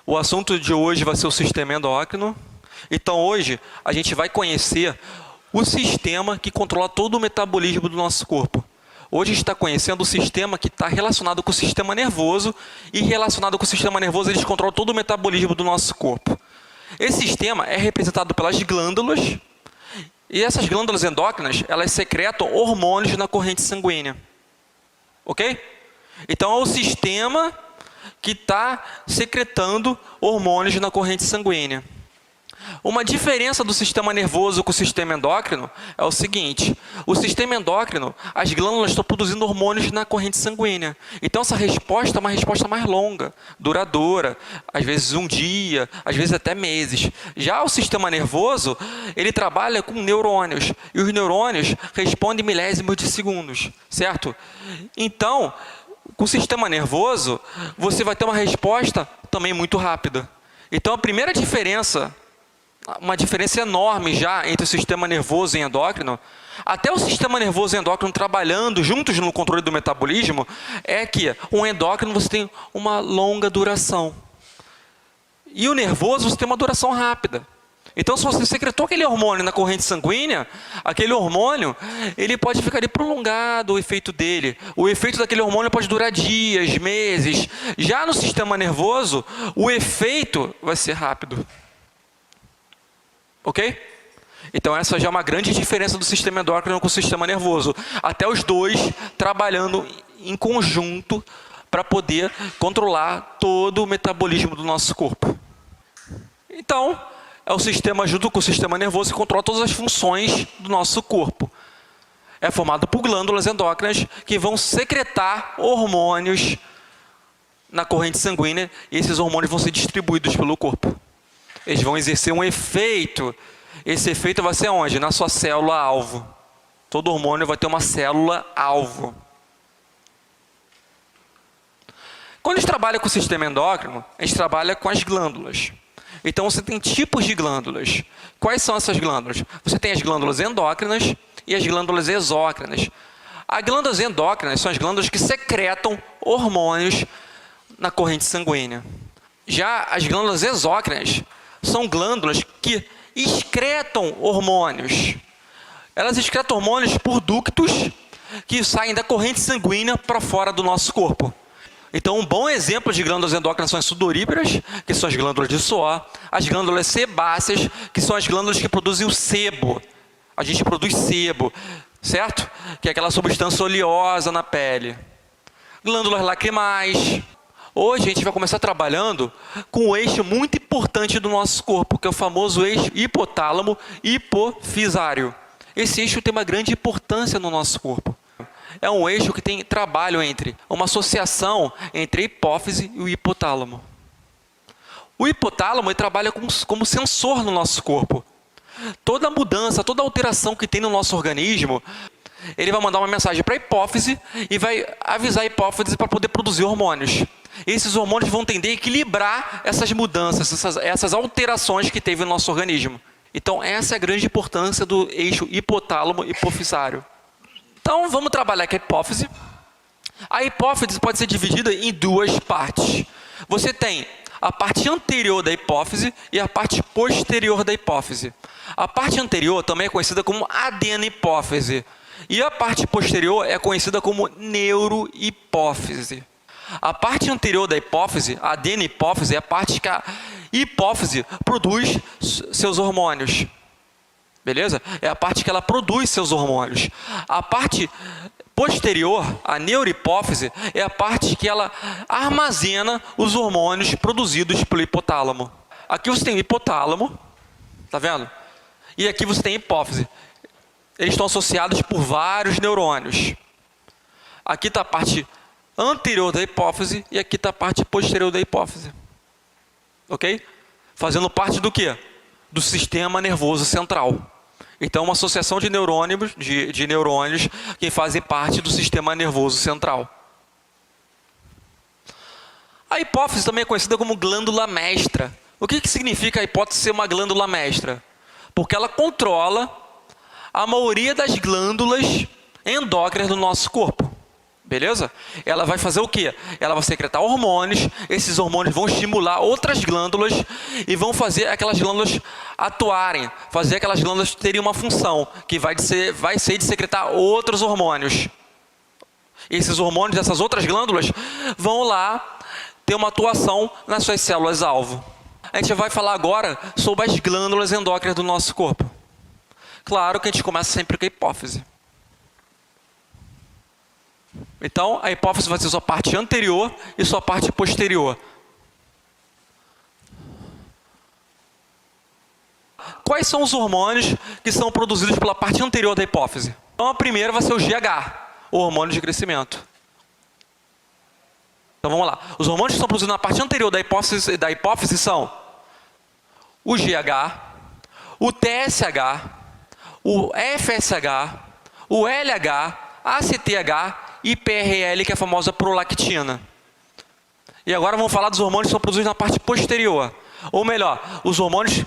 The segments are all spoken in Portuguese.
O assunto de hoje vai ser o sistema endócrino. Então hoje a gente vai conhecer o sistema que controla todo o metabolismo do nosso corpo. Hoje a gente está conhecendo o sistema que está relacionado com o sistema nervoso, e relacionado com o sistema nervoso eles controlam todo o metabolismo do nosso corpo. Esse sistema é representado pelas glândulas, e essas glândulas endócrinas, elas secretam hormônios na corrente sanguínea. Ok? Então é o sistema que está secretando hormônios na corrente sanguínea. Uma diferença do sistema nervoso com o sistema endócrino é o seguinte: o sistema endócrino, as glândulas estão produzindo hormônios na corrente sanguínea. Então essa resposta é uma resposta mais longa, duradoura, às vezes um dia, às vezes até meses. Já o sistema nervoso, ele trabalha com neurônios, e os neurônios respondem milésimos de segundos, certo? Então, com o sistema nervoso, você vai ter uma resposta também muito rápida. Então a primeira diferença, uma diferença enorme já entre o sistema nervoso e endócrino, até o sistema nervoso e endócrino trabalhando juntos no controle do metabolismo, é que o endócrino você tem uma longa duração. E o nervoso você tem uma duração rápida. Então, se você secretou aquele hormônio na corrente sanguínea, aquele hormônio, ele pode ficar ali prolongado, o efeito dele. O efeito daquele hormônio pode durar dias, meses. Já no sistema nervoso, o efeito vai ser rápido. Ok? Então essa já é uma grande diferença do sistema endócrino com o sistema nervoso. Até os dois trabalhando em conjunto para poder controlar todo o metabolismo do nosso corpo. Então, é o sistema junto com o sistema nervoso que controla todas as funções do nosso corpo. É formado por glândulas endócrinas que vão secretar hormônios na corrente sanguínea, e esses hormônios vão ser distribuídos pelo corpo. Eles vão exercer um efeito. Esse efeito vai ser onde? Na sua célula-alvo. Todo hormônio vai ter uma célula-alvo. Quando a gente trabalha com o sistema endócrino, a gente trabalha com as glândulas. Então você tem tipos de glândulas. Quais são essas glândulas? Você tem as glândulas endócrinas e as glândulas exócrinas. As glândulas endócrinas são as glândulas que secretam hormônios na corrente sanguínea. Já as glândulas exócrinas são glândulas que excretam hormônios. Elas excretam hormônios por ductos que saem da corrente sanguínea para fora do nosso corpo. Então, um bom exemplo de glândulas endócrinas são as sudoríparas, que são as glândulas de suor, as glândulas sebáceas, que são as glândulas que produzem o sebo. A gente produz sebo, certo? Que é aquela substância oleosa na pele. Glândulas lacrimais. Hoje a gente vai começar trabalhando com um eixo muito importante do nosso corpo, que é o famoso eixo hipotálamo-hipofisário. Esse eixo tem uma grande importância no nosso corpo. É um eixo que tem trabalho entre uma associação entre a hipófise e o hipotálamo. O hipotálamo ele trabalha como sensor no nosso corpo. Toda mudança, toda alteração que tem no nosso organismo, ele vai mandar uma mensagem para a hipófise e vai avisar a hipófise para poder produzir hormônios. Esses hormônios vão tender a equilibrar essas mudanças, essas alterações que teve no nosso organismo. Então essa é a grande importância do eixo hipotálamo-hipofisário. Então, vamos trabalhar com a hipófise. A hipófise pode ser dividida em duas partes. Você tem a parte anterior da hipófise e a parte posterior da hipófise. A parte anterior também é conhecida como adenihipófise. E a parte posterior é conhecida como neurohipófise. A parte anterior da hipófise, a adenihipófise, é a parte que a hipófise produz seus hormônios. Beleza? É a parte que ela produz seus hormônios. A parte posterior, a neurohipófise, é a parte que ela armazena os hormônios produzidos pelo hipotálamo. Aqui você tem o hipotálamo, tá vendo? E aqui você tem a hipófise. Eles estão associados por vários neurônios. Aqui está a parte anterior da hipófise e aqui está a parte posterior da hipófise. Ok? Fazendo parte do quê? Do sistema nervoso central. Então, uma associação de neurônios, de neurônios que fazem parte do sistema nervoso central. A hipófise também é conhecida como glândula mestra. O que significa a hipófise ser uma glândula mestra? Porque ela controla a maioria das glândulas endócrinas do nosso corpo. Beleza? Ela vai fazer o quê? Ela vai secretar hormônios, esses hormônios vão estimular outras glândulas e vão fazer aquelas glândulas atuarem, fazer aquelas glândulas terem uma função, que vai ser de secretar outros hormônios. Esses hormônios dessas outras glândulas vão lá ter uma atuação nas suas células-alvo. A gente vai falar agora sobre as glândulas endócrinas do nosso corpo. Claro que a gente começa sempre com a hipófise. Então, a hipófise vai ser sua parte anterior e sua parte posterior. Quais são os hormônios que são produzidos pela parte anterior da hipófise? Então, a primeira vai ser o GH, o hormônio de crescimento. Então, vamos lá. Os hormônios que são produzidos na parte anterior da hipófise são o GH, o TSH, o FSH, o LH, ACTH e PRL, que é a famosa prolactina. E agora vamos falar dos hormônios que são produzidos na parte posterior. Ou melhor, os hormônios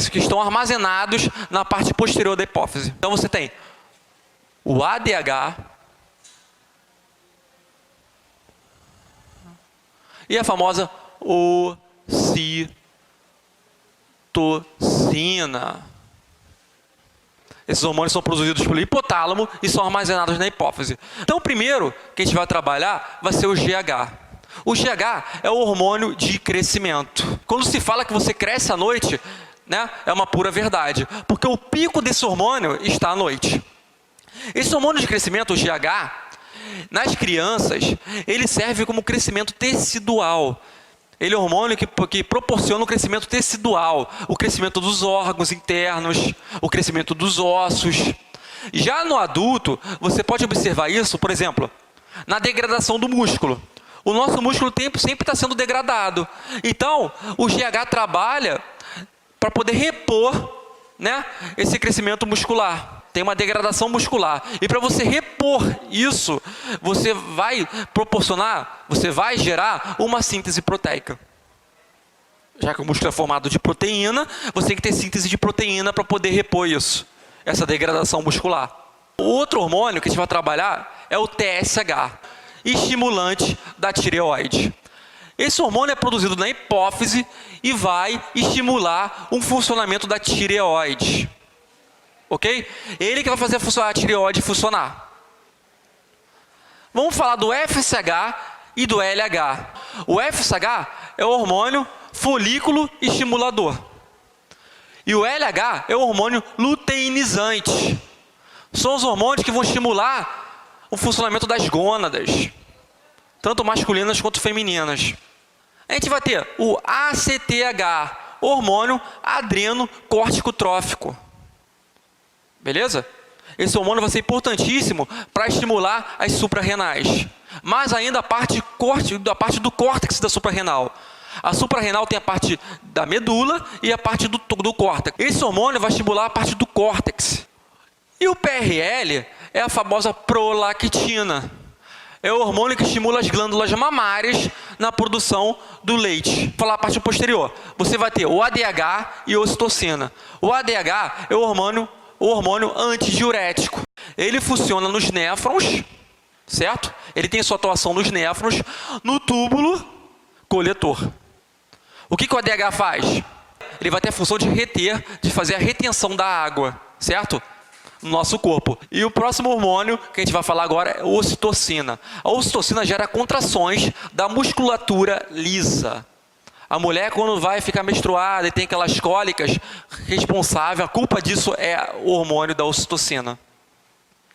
que estão armazenados na parte posterior da hipófise. Então você tem o ADH e a famosa ocitocina. Esses hormônios são produzidos pelo hipotálamo e são armazenados na hipófise. Então, o primeiro que a gente vai trabalhar vai ser o GH. O GH é o hormônio de crescimento. Quando se fala que você cresce à noite, né, é uma pura verdade, porque o pico desse hormônio está à noite. Esse hormônio de crescimento, o GH, nas crianças, ele serve como crescimento tecidual. Ele é um hormônio que proporciona o crescimento tecidual, o crescimento dos órgãos internos, o crescimento dos ossos. Já no adulto, você pode observar isso, por exemplo, na degradação do músculo. O nosso músculo sempre está sendo degradado. Então, o GH trabalha para poder repor, né, esse crescimento muscular. Tem uma degradação muscular. E para você repor isso, você vai gerar uma síntese proteica. Já que o músculo é formado de proteína, você tem que ter síntese de proteína para poder repor isso, essa degradação muscular. O outro hormônio que a gente vai trabalhar é o TSH, estimulante da tireoide. Esse hormônio é produzido na hipófise e vai estimular um funcionamento da tireoide. Ok? Ele que vai fazer a tireoide funcionar. Vamos falar do FSH e do LH. O FSH é o hormônio folículo estimulador. E o LH é o hormônio luteinizante. São os hormônios que vão estimular o funcionamento das gônadas, tanto masculinas quanto femininas. A gente vai ter o ACTH, hormônio adrenocórtico-trófico. Beleza? Esse hormônio vai ser importantíssimo para estimular as suprarrenais. Mas ainda a parte do córtex da suprarrenal. A suprarrenal tem a parte da medula e a parte do córtex. Esse hormônio vai estimular a parte do córtex. E o PRL é a famosa prolactina. É o hormônio que estimula as glândulas mamárias na produção do leite. Vou falar a parte posterior. Você vai ter o ADH e a ocitocina. O ADH é o hormônio antidiurético. Ele funciona nos néfrons, certo? Ele tem sua atuação nos néfrons, no túbulo coletor. O que o ADH faz? Ele vai ter a função de fazer a retenção da água, certo? No nosso corpo. E o próximo hormônio que a gente vai falar agora é a ocitocina. A ocitocina gera contrações da musculatura lisa. A mulher, quando vai ficar menstruada e tem aquelas cólicas, a culpa disso é o hormônio da ocitocina.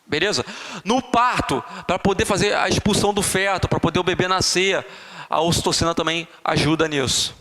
Beleza? No parto, para poder fazer a expulsão do feto, para poder o bebê nascer, a ocitocina também ajuda nisso.